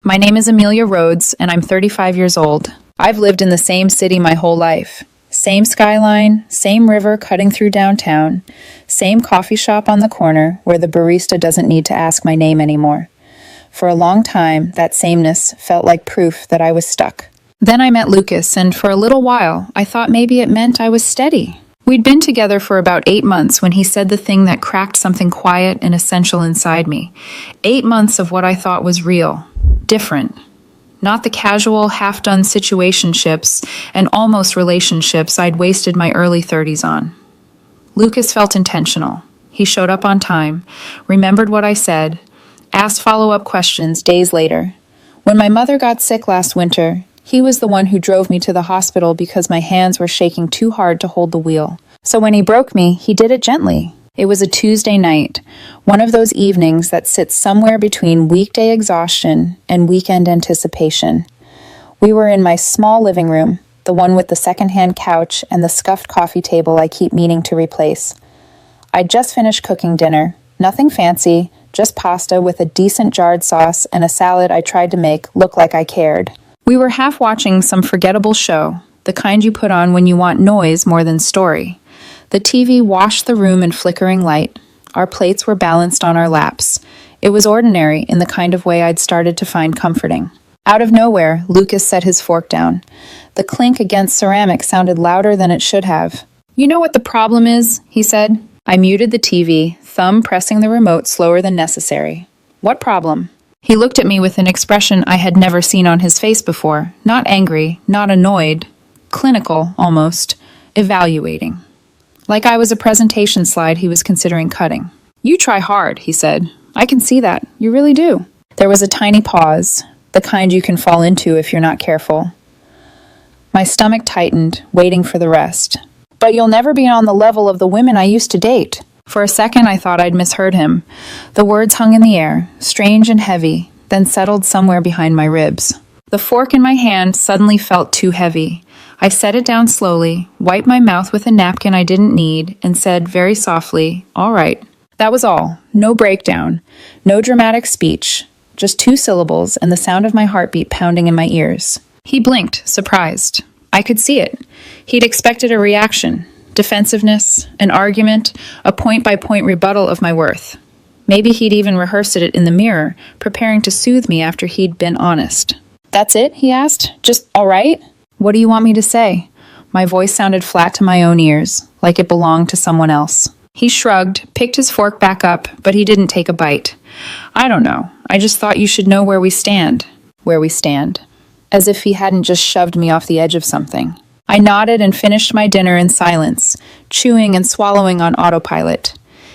My name is Amelia Rhodes, and I'm 35 years old. I've lived in the same city my whole life. Same skyline, same river cutting through downtown, same coffee shop on the corner where the barista doesn't need to ask my name anymore. For a long time, that sameness felt like proof that I was stuck. Then I met Lucas, and for a little while, I thought maybe it meant I was steady. We'd been together for about 8 months when he said the thing that cracked something quiet and essential inside me. 8 months of what I thought was real, different. Not the casual, half-done situationships and almost relationships I'd wasted my early 30s on. Lucas felt intentional. He showed up on time, remembered what I said, asked follow-up questions days later. When my mother got sick last winter, he was the one who drove me to the hospital because my hands were shaking too hard to hold the wheel. So when he broke me, he did it gently. It was a Tuesday night, one of those evenings that sits somewhere between weekday exhaustion and weekend anticipation. We were in my small living room, the one with the secondhand couch and the scuffed coffee table I keep meaning to replace. I'd just finished cooking dinner, nothing fancy, just pasta with a decent jarred sauce and a salad I tried to make look like I cared. We were half watching some forgettable show, the kind you put on when you want noise more than story. The TV washed the room in flickering light. Our plates were balanced on our laps. It was ordinary in the kind of way I'd started to find comforting. Out of nowhere, Lucas set his fork down. The clink against ceramic sounded louder than it should have. "You know what the problem is?" he said. I muted the TV, thumb pressing the remote slower than necessary. "What problem?" He looked at me with an expression I had never seen on his face before. Not angry, not annoyed. Clinical, almost. Evaluating. Like I was a presentation slide he was considering cutting. "You try hard," he said. "I can see that. You really do." There was a tiny pause, the kind you can fall into if you're not careful. My stomach tightened, waiting for the rest. "But you'll never be on the level of the women I used to date." For a second, I thought I'd misheard him. The words hung in the air, strange and heavy, then settled somewhere behind my ribs. The fork in my hand suddenly felt too heavy. I set it down slowly, wiped my mouth with a napkin I didn't need, and said very softly, "All right." That was all. No breakdown. No dramatic speech. Just 2 syllables and the sound of my heartbeat pounding in my ears. He blinked, surprised. I could see it. He'd expected a reaction. Defensiveness, an argument, a point-by-point rebuttal of my worth. Maybe he'd even rehearsed it in the mirror, preparing to soothe me after he'd been honest. "That's it?" he asked. "Just all right?" "What do you want me to say?" My voice sounded flat to my own ears, like it belonged to someone else. He shrugged, picked his fork back up, but he didn't take a bite. "I don't know. I just thought you should know where we stand." Where we stand. As if he hadn't just shoved me off the edge of something. I nodded and finished my dinner in silence, chewing and swallowing on autopilot.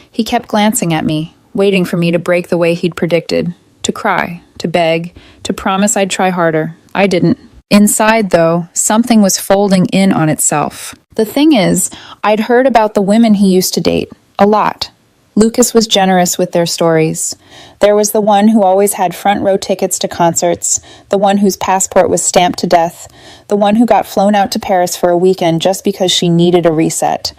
He kept glancing at me, waiting for me to break the way he'd predicted. To cry, to beg, to promise I'd try harder. I didn't. Inside, though, something was folding in on itself. The thing is, I'd heard about the women he used to date. A lot. Lucas was generous with their stories. There was the one who always had front-row tickets to concerts, the one whose passport was stamped to death, the one who got flown out to Paris for a weekend just because she needed a reset.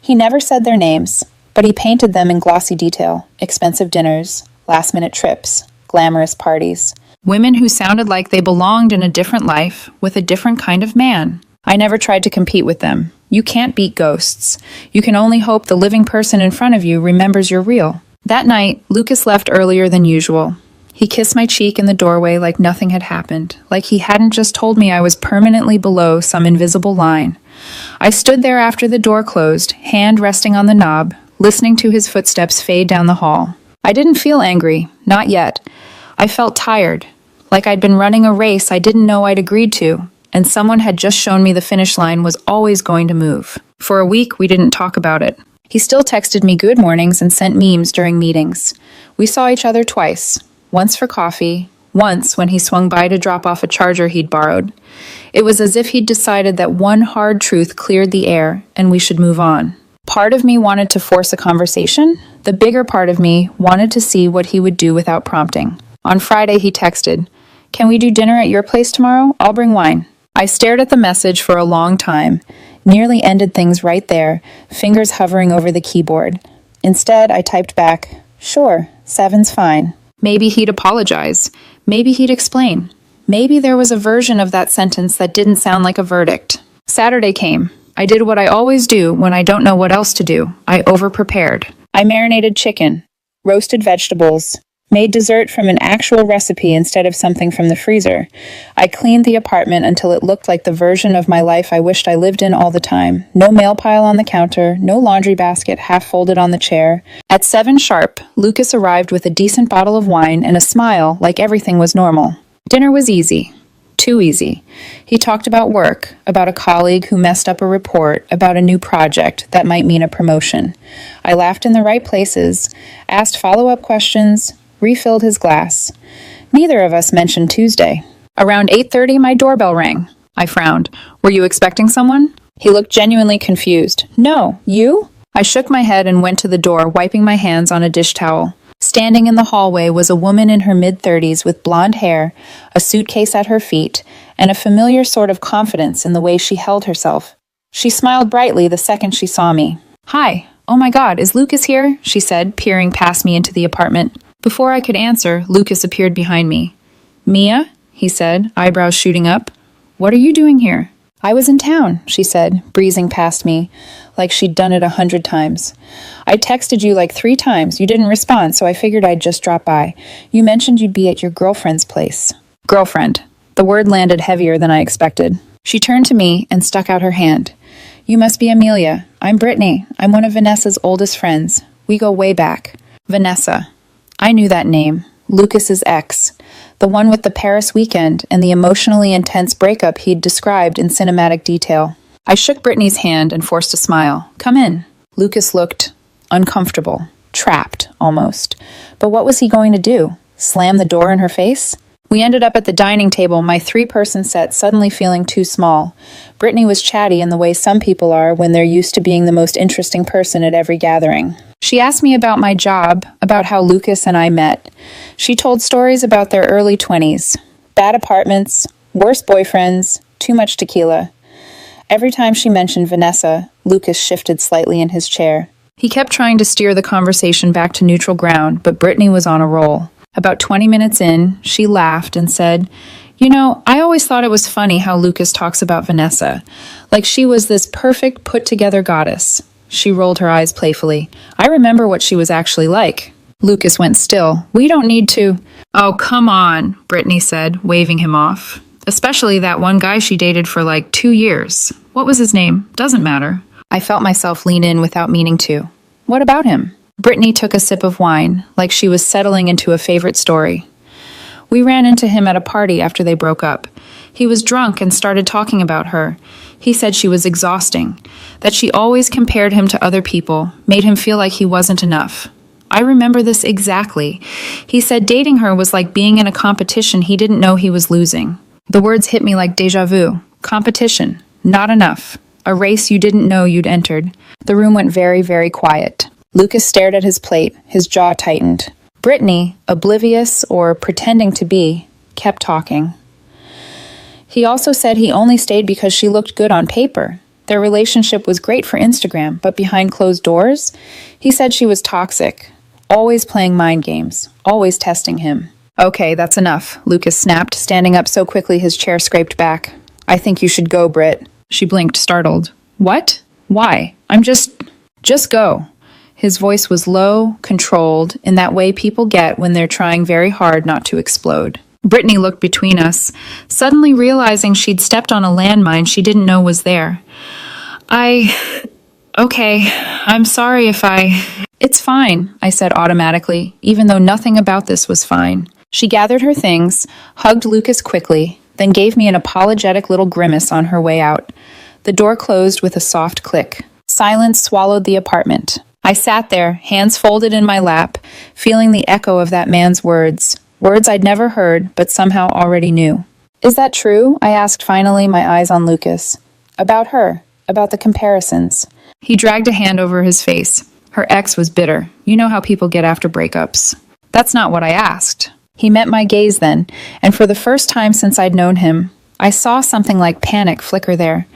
He never said their names, but he painted them in glossy detail. Expensive dinners, last-minute trips, glamorous parties. Women who sounded like they belonged in a different life with a different kind of man. I never tried to compete with them. You can't beat ghosts. You can only hope the living person in front of you remembers you're real. That night, Lucas left earlier than usual. He kissed my cheek in the doorway like nothing had happened, like he hadn't just told me I was permanently below some invisible line. I stood there after the door closed, hand resting on the knob, listening to his footsteps fade down the hall. I didn't feel angry, not yet. I felt tired, like I'd been running a race I didn't know I'd agreed to, and someone had just shown me the finish line was always going to move. For a week, we didn't talk about it. He still texted me good mornings and sent memes during meetings. We saw each other twice, once for coffee, once when he swung by to drop off a charger he'd borrowed. It was as if he'd decided that one hard truth cleared the air and we should move on. Part of me wanted to force a conversation. The bigger part of me wanted to see what he would do without prompting. On Friday, he texted, "Can we do dinner at your place tomorrow? I'll bring wine." I stared at the message for a long time, nearly ended things right there, fingers hovering over the keyboard. Instead, I typed back, "Sure, 7's fine." Maybe he'd apologize. Maybe he'd explain. Maybe there was a version of that sentence that didn't sound like a verdict. Saturday came. I did what I always do when I don't know what else to do. I over-prepared. I marinated chicken, roasted vegetables, made dessert from an actual recipe instead of something from the freezer. I cleaned the apartment until it looked like the version of my life I wished I lived in all the time. No mail pile on the counter, no laundry basket half folded on the chair. At 7 sharp, Lucas arrived with a decent bottle of wine and a smile like everything was normal. Dinner was easy. Too easy. He talked about work, about a colleague who messed up a report, about a new project that might mean a promotion. I laughed in the right places, asked follow-up questions, refilled his glass. Neither of us mentioned Tuesday. Around 8:30, my doorbell rang. I frowned. Were you expecting someone? He looked genuinely confused. No, you? I shook my head and went to the door, wiping my hands on a dish towel. Standing in the hallway was a woman in her mid-30s with blonde hair, a suitcase at her feet, and a familiar sort of confidence in the way she held herself. She smiled brightly the second she saw me. Hi. Oh my God, is Lucas here? She said, peering past me into the apartment. Before I could answer, Lucas appeared behind me. Mia? He said, eyebrows shooting up. What are you doing here? I was in town, she said, breezing past me, like she'd done it 100 times. I texted you like 3 times. You didn't respond, so I figured I'd just drop by. You mentioned you'd be at your girlfriend's place. Girlfriend. The word landed heavier than I expected. She turned to me and stuck out her hand. You must be Amelia. I'm Brittany. I'm one of Vanessa's oldest friends. We go way back. Vanessa. I knew that name. Lucas's ex. The one with the Paris weekend and the emotionally intense breakup he'd described in cinematic detail. I shook Brittany's hand and forced a smile. Come in. Lucas looked uncomfortable, trapped, almost. But what was he going to do? Slam the door in her face? We ended up at the dining table, my 3-person set suddenly feeling too small. Brittany was chatty in the way some people are when they're used to being the most interesting person at every gathering. She asked me about my job, about how Lucas and I met. She told stories about their early 20s. Bad apartments, worse boyfriends, too much tequila. Every time she mentioned Vanessa, Lucas shifted slightly in his chair. He kept trying to steer the conversation back to neutral ground, but Brittany was on a roll. About 20 minutes in, she laughed and said, You know, I always thought it was funny how Lucas talks about Vanessa, like she was this perfect, put-together goddess. She rolled her eyes playfully. I remember what she was actually like. Lucas went still. We don't need to. Oh, come on, Brittany said, waving him off. Especially that one guy she dated for like 2 years. What was his name? Doesn't matter. I felt myself lean in without meaning to. What about him? Brittany took a sip of wine, like she was settling into a favorite story. We ran into him at a party after they broke up. He was drunk and started talking about her. He said she was exhausting, that she always compared him to other people, made him feel like he wasn't enough. I remember this exactly. He said dating her was like being in a competition he didn't know he was losing. The words hit me like déjà vu. Competition. Not enough. A race you didn't know you'd entered. The room went very, very quiet. Lucas stared at his plate, his jaw tightened. Brittany, oblivious or pretending to be, kept talking. He also said he only stayed because she looked good on paper. Their relationship was great for Instagram, but behind closed doors, he said she was toxic, always playing mind games, always testing him. Okay, that's enough, Lucas snapped, standing up so quickly his chair scraped back. I think you should go, Britt. She blinked, startled. What? Why? Just go. His voice was low, controlled, in that way people get when they're trying very hard not to explode. Brittany looked between us, suddenly realizing she'd stepped on a landmine she didn't know was there. Okay, I'm sorry if It's fine, I said automatically, even though nothing about this was fine. She gathered her things, hugged Lucas quickly, then gave me an apologetic little grimace on her way out. The door closed with a soft click. Silence swallowed the apartment. I sat there, hands folded in my lap, feeling the echo of that man's words. Words I'd never heard, but somehow already knew. Is that true? I asked finally, my eyes on Lucas. About her. About the comparisons. He dragged a hand over his face. Her ex was bitter. You know how people get after breakups. That's not what I asked. He met my gaze then, and for the first time since I'd known him, I saw something like panic flicker there.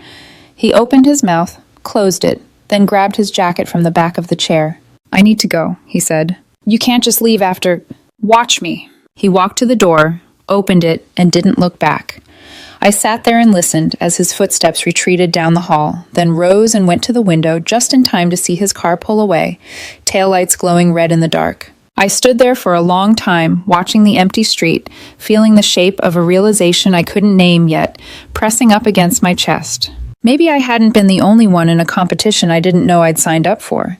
He opened his mouth, closed it, then grabbed his jacket from the back of the chair. I need to go, he said. You can't just leave after... Watch me. He walked to the door, opened it, and didn't look back. I sat there and listened as his footsteps retreated down the hall, then rose and went to the window just in time to see his car pull away, taillights glowing red in the dark. I stood there for a long time, watching the empty street, feeling the shape of a realization I couldn't name yet, pressing up against my chest. Maybe I hadn't been the only one in a competition I didn't know I'd signed up for.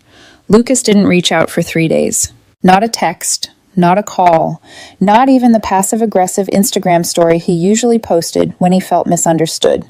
Lucas didn't reach out for 3 days. Not a text, not a call, not even the passive-aggressive Instagram story he usually posted when he felt misunderstood.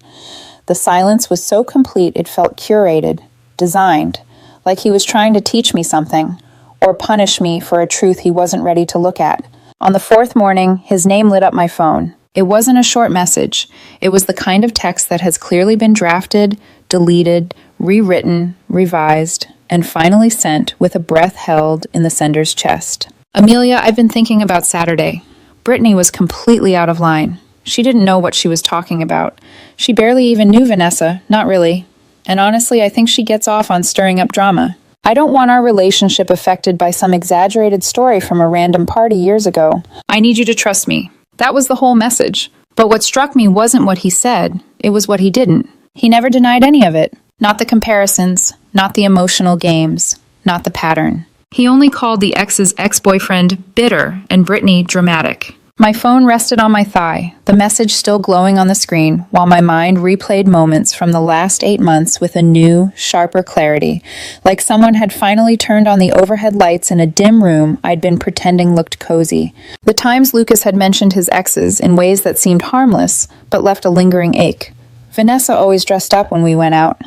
The silence was so complete it felt curated, designed, like he was trying to teach me something, or punish me for a truth he wasn't ready to look at. On the 4th morning, his name lit up my phone. It wasn't a short message. It was the kind of text that has clearly been drafted, deleted, rewritten, revised, and finally sent with a breath held in the sender's chest. Amelia, I've been thinking about Saturday. Brittany was completely out of line. She didn't know what she was talking about. She barely even knew Vanessa, not really. And honestly, I think she gets off on stirring up drama. I don't want our relationship affected by some exaggerated story from a random party years ago. I need you to trust me. That was the whole message. But what struck me wasn't what he said, it was what he didn't. He never denied any of it. Not the comparisons, not the emotional games, not the pattern. He only called the ex's ex-boyfriend bitter and Brittany dramatic. My phone rested on my thigh, the message still glowing on the screen, while my mind replayed moments from the last 8 months with a new, sharper clarity, like someone had finally turned on the overhead lights in a dim room I'd been pretending looked cozy. The times Lucas had mentioned his exes in ways that seemed harmless, but left a lingering ache. Vanessa always dressed up when we went out.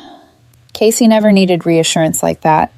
Casey never needed reassurance like that.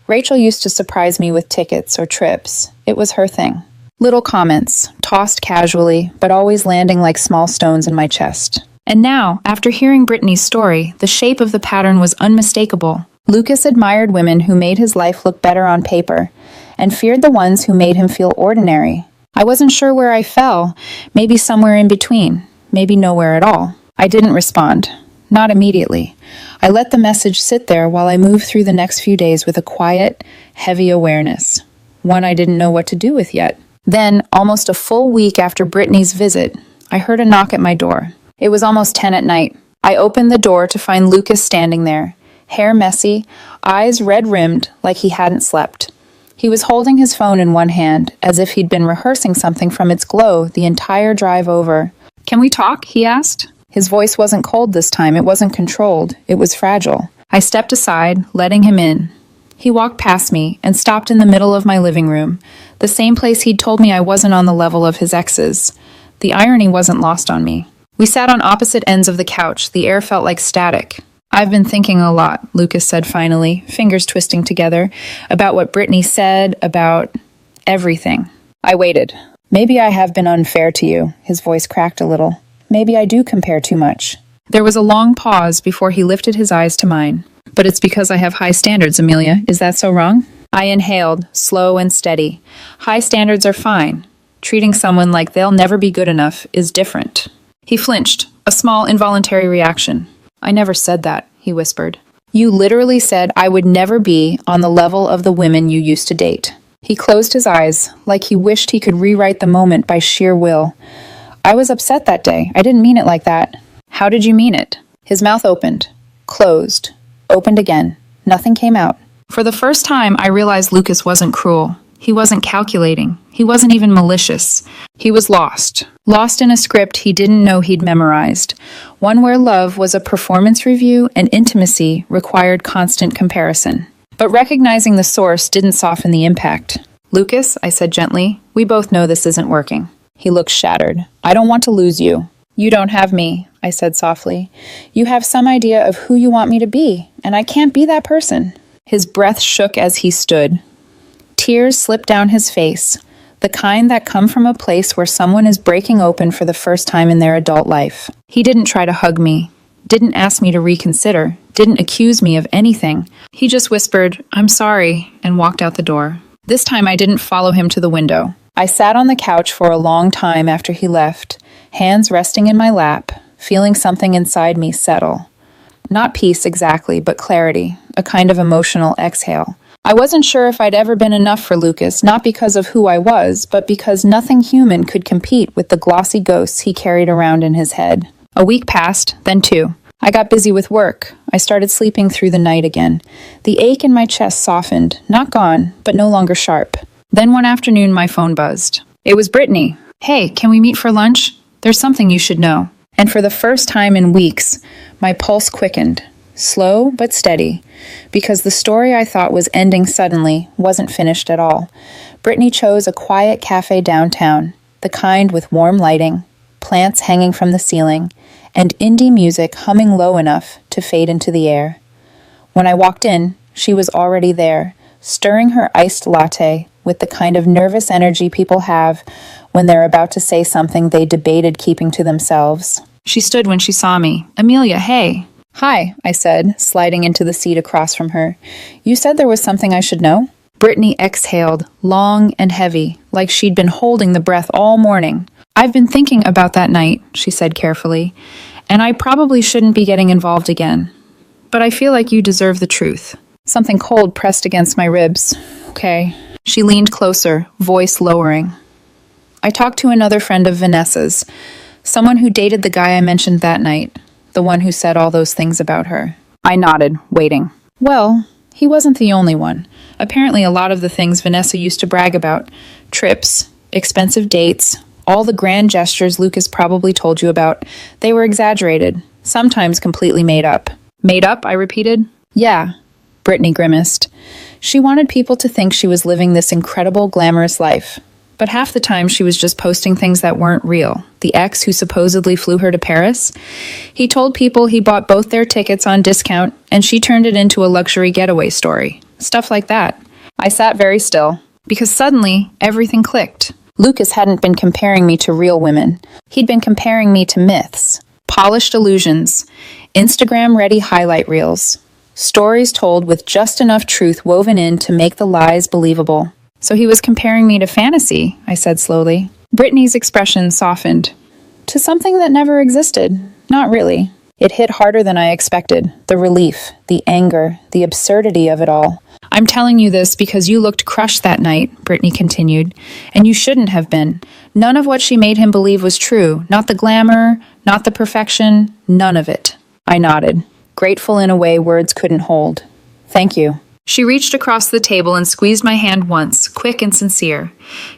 Rachel used to surprise me with tickets or trips. It was her thing. Little comments, tossed casually, but always landing like small stones in my chest. And now, after hearing Brittany's story, the shape of the pattern was unmistakable. Lucas admired women who made his life look better on paper, and feared the ones who made him feel ordinary. I wasn't sure where I fell, maybe somewhere in between, maybe nowhere at all. I didn't respond. Not immediately. I let the message sit there while I moved through the next few days with a quiet, heavy awareness. One I didn't know what to do with yet. Then, almost a full week after Brittany's visit, I heard a knock at my door. It was almost 10 at night. I opened the door to find Lucas standing there, hair messy, eyes red-rimmed like he hadn't slept. He was holding his phone in one hand, as if he'd been rehearsing something from its glow the entire drive over. "Can we talk?" he asked. His voice wasn't cold this time, it wasn't controlled, it was fragile. I stepped aside, letting him in. He walked past me and stopped in the middle of my living room, the same place he'd told me I wasn't on the level of his exes. The irony wasn't lost on me. We sat on opposite ends of the couch, the air felt like static. "I've been thinking a lot," Lucas said finally, fingers twisting together, about what Brittany said, about everything. I waited. "Maybe I have been unfair to you," his voice cracked a little. "Maybe I do compare too much." There was a long pause before he lifted his eyes to mine. "But it's because I have high standards, Amelia. Is that so wrong?" I inhaled, slow and steady. High standards are fine. Treating someone like they'll never be good enough is different. He flinched, a small involuntary reaction. "I never said that," he whispered. "You literally said I would never be on the level of the women you used to date." He closed his eyes, like he wished he could rewrite the moment by sheer will. "I was upset that day. I didn't mean it like that." "How did you mean it?" His mouth opened, closed, opened again. Nothing came out. For the first time, I realized Lucas wasn't cruel. He wasn't calculating. He wasn't even malicious. He was lost. Lost in a script he didn't know he'd memorized. One where love was a performance review and intimacy required constant comparison. But recognizing the source didn't soften the impact. "Lucas," I said gently, "we both know this isn't working." He looked shattered. "I don't want to lose you." "You don't have me," I said softly. "You have some idea of who you want me to be, and I can't be that person." His breath shook as he stood. Tears slipped down his face, the kind that come from a place where someone is breaking open for the first time in their adult life. He didn't try to hug me, didn't ask me to reconsider, didn't accuse me of anything. He just whispered, "I'm sorry," and walked out the door. This time I didn't follow him to the window. I sat on the couch for a long time after he left, hands resting in my lap, feeling something inside me settle. Not peace exactly, but clarity, a kind of emotional exhale. I wasn't sure if I'd ever been enough for Lucas, not because of who I was, but because nothing human could compete with the glossy ghosts he carried around in his head. A week passed, then two. I got busy with work. I started sleeping through the night again. The ache in my chest softened, not gone, but no longer sharp. Then one afternoon, my phone buzzed. It was Brittany. "Hey, can we meet for lunch? There's something you should know." And for the first time in weeks, my pulse quickened. Slow but steady, because the story I thought was ending suddenly wasn't finished at all. Brittany chose a quiet cafe downtown, the kind with warm lighting, plants hanging from the ceiling, and indie music humming low enough to fade into the air. When I walked in, she was already there, stirring her iced latte with the kind of nervous energy people have when they're about to say something they debated keeping to themselves. She stood when she saw me. "Amelia, hey." "Hi," I said, sliding into the seat across from her. "You said there was something I should know?" Brittany exhaled, long and heavy, like she'd been holding the breath all morning. "I've been thinking about that night," she said carefully, "and I probably shouldn't be getting involved again. But I feel like you deserve the truth." Something cold pressed against my ribs. "Okay." She leaned closer, voice lowering. "I talked to another friend of Vanessa's, someone who dated the guy I mentioned that night. The one who said all those things about her." I nodded, waiting. "Well, he wasn't the only one. Apparently a lot of the things Vanessa used to brag about, trips, expensive dates, all the grand gestures Lucas probably told you about, they were exaggerated, sometimes completely made up." "Made up?" I repeated. "Yeah," Brittany grimaced. She wanted people to think she was living this incredible, glamorous life. But half the time she was just posting things that weren't real. The ex who supposedly flew her to Paris? He told people he bought both their tickets on discount, and she turned it into a luxury getaway story. Stuff like that. I sat very still, because suddenly everything clicked. Lucas hadn't been comparing me to real women. He'd been comparing me to myths, polished illusions, Instagram-ready highlight reels, stories told with just enough truth woven in to make the lies believable. "So he was comparing me to fantasy," I said slowly. Brittany's expression softened. "To something that never existed. Not really." It hit harder than I expected. The relief, the anger, the absurdity of it all. "I'm telling you this because you looked crushed that night," Brittany continued, "and you shouldn't have been. None of what she made him believe was true. Not the glamour, not the perfection, none of it." I nodded, grateful in a way words couldn't hold. "Thank you." She reached across the table and squeezed my hand once, quick and sincere.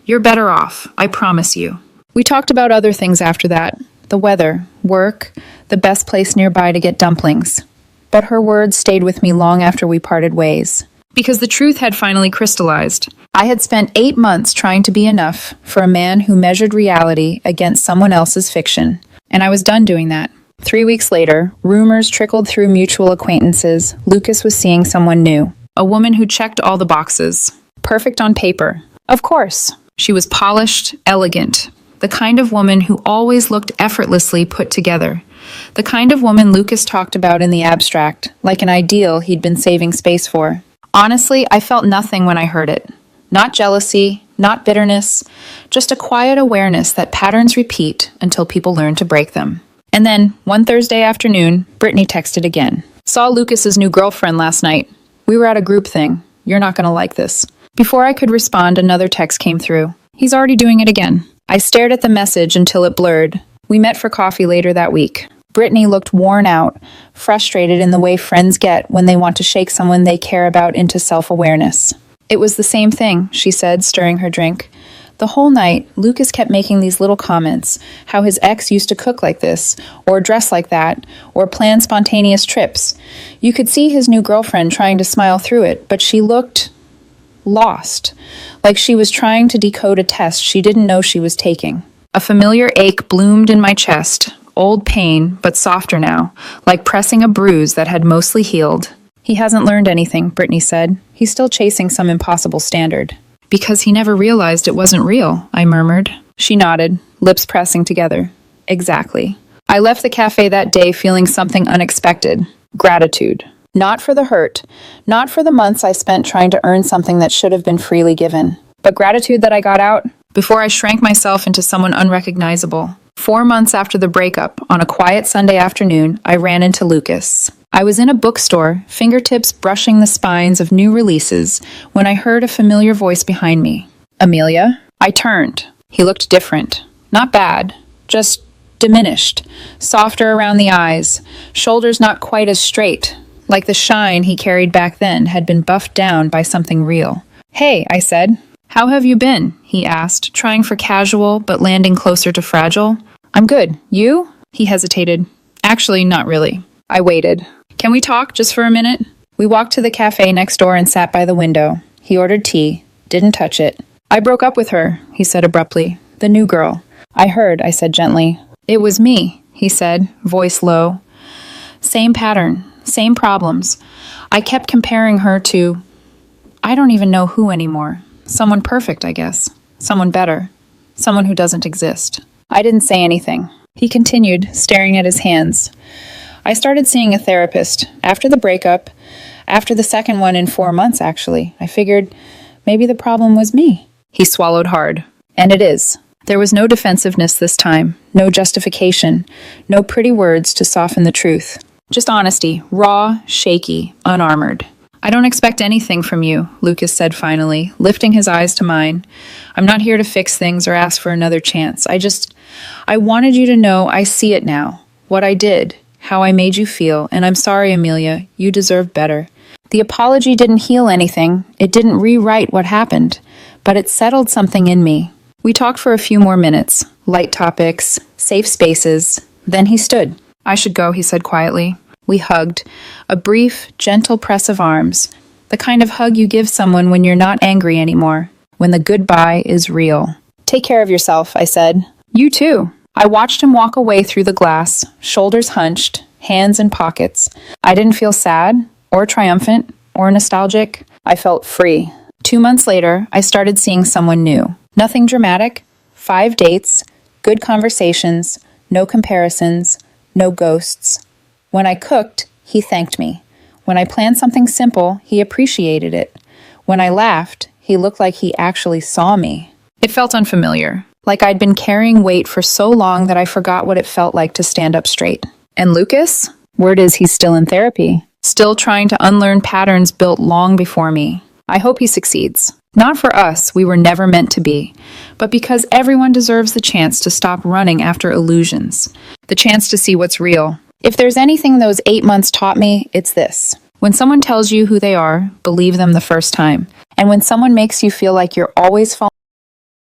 "You're better off, I promise you." We talked about other things after that. The weather, work, the best place nearby to get dumplings. But her words stayed with me long after we parted ways. Because the truth had finally crystallized. I had spent 8 months trying to be enough for a man who measured reality against someone else's fiction. And I was done doing that. 3 weeks later, rumors trickled through mutual acquaintances. Lucas was seeing someone new. A woman who checked all the boxes. Perfect on paper. Of course. She was polished, elegant. The kind of woman who always looked effortlessly put together. The kind of woman Lucas talked about in the abstract, like an ideal he'd been saving space for. Honestly, I felt nothing when I heard it. Not jealousy, not bitterness, just a quiet awareness that patterns repeat until people learn to break them. And then, one Thursday afternoon, Brittany texted again. "Saw Lucas's new girlfriend last night. We were at a group thing. You're not going to like this." Before I could respond, another text came through. "He's already doing it again." I stared at the message until it blurred. We met for coffee later that week. Brittany looked worn out, frustrated in the way friends get when they want to shake someone they care about into self-awareness. "It was the same thing," she said, stirring her drink. "The whole night, Lucas kept making these little comments, how his ex used to cook like this, or dress like that, or plan spontaneous trips. You could see his new girlfriend trying to smile through it, but she looked lost, like she was trying to decode a test she didn't know she was taking." A familiar ache bloomed in my chest, old pain, but softer now, like pressing a bruise that had mostly healed. "He hasn't learned anything," Brittany said. "He's still chasing some impossible standard." "Because he never realized it wasn't real," I murmured. She nodded, lips pressing together. "Exactly." I left the cafe that day feeling something unexpected. Gratitude. Not for the hurt, not for the months I spent trying to earn something that should have been freely given, but gratitude that I got out. before I shrank myself into someone unrecognizable. 4 months after the breakup, on a quiet Sunday afternoon, I ran into Lucas. I was in a bookstore, fingertips brushing the spines of new releases, when I heard a familiar voice behind me. Amelia? I turned. He looked different. Not bad, just diminished, softer around the eyes, shoulders not quite as straight, like the shine he carried back then had been buffed down by something real. Hey, I said. How have you been? He asked, trying for casual but landing closer to fragile. I'm good. You? He hesitated. Actually, not really. I waited. Can we talk just for a minute? We walked to the cafe next door and sat by the window. He ordered tea, didn't touch it. I broke up with her, he said abruptly. The new girl. I heard, I said gently. It was me, he said, voice low. Same pattern, same problems. I kept comparing her to, I don't even know who anymore. Someone perfect, I guess. Someone better. Someone who doesn't exist. I didn't say anything. He continued, staring at his hands. I started seeing a therapist. After the breakup, after the second one in 4 months, actually, I figured maybe the problem was me. He swallowed hard. And it is. There was no defensiveness this time, no justification, no pretty words to soften the truth. Just honesty, raw, shaky, unarmored. I don't expect anything from you, Lucas said finally, lifting his eyes to mine. I'm not here to fix things or ask for another chance. I wanted you to know I see it now. What I did, how I made you feel, and I'm sorry, Amelia, you deserve better. The apology didn't heal anything. It didn't rewrite what happened, but it settled something in me. We talked for a few more minutes, light topics, safe spaces. Then he stood. I should go, he said quietly. We hugged, a brief, gentle press of arms, the kind of hug you give someone when you're not angry anymore, when the goodbye is real. Take care of yourself, I said. You too. I watched him walk away through the glass, shoulders hunched, hands in pockets. I didn't feel sad, or triumphant, or nostalgic. I felt free. 2 months later, I started seeing someone new. Nothing dramatic. 5 dates, good conversations, no comparisons, no ghosts. When I cooked, he thanked me. When I planned something simple, he appreciated it. When I laughed, he looked like he actually saw me. It felt unfamiliar, like I'd been carrying weight for so long that I forgot what it felt like to stand up straight. And Lucas? Word is he's still in therapy, still trying to unlearn patterns built long before me. I hope he succeeds. Not for us, we were never meant to be, but because everyone deserves the chance to stop running after illusions, the chance to see what's real. If there's anything those 8 months taught me, it's this. When someone tells you who they are, believe them the first time. And when someone makes you feel like you're always falling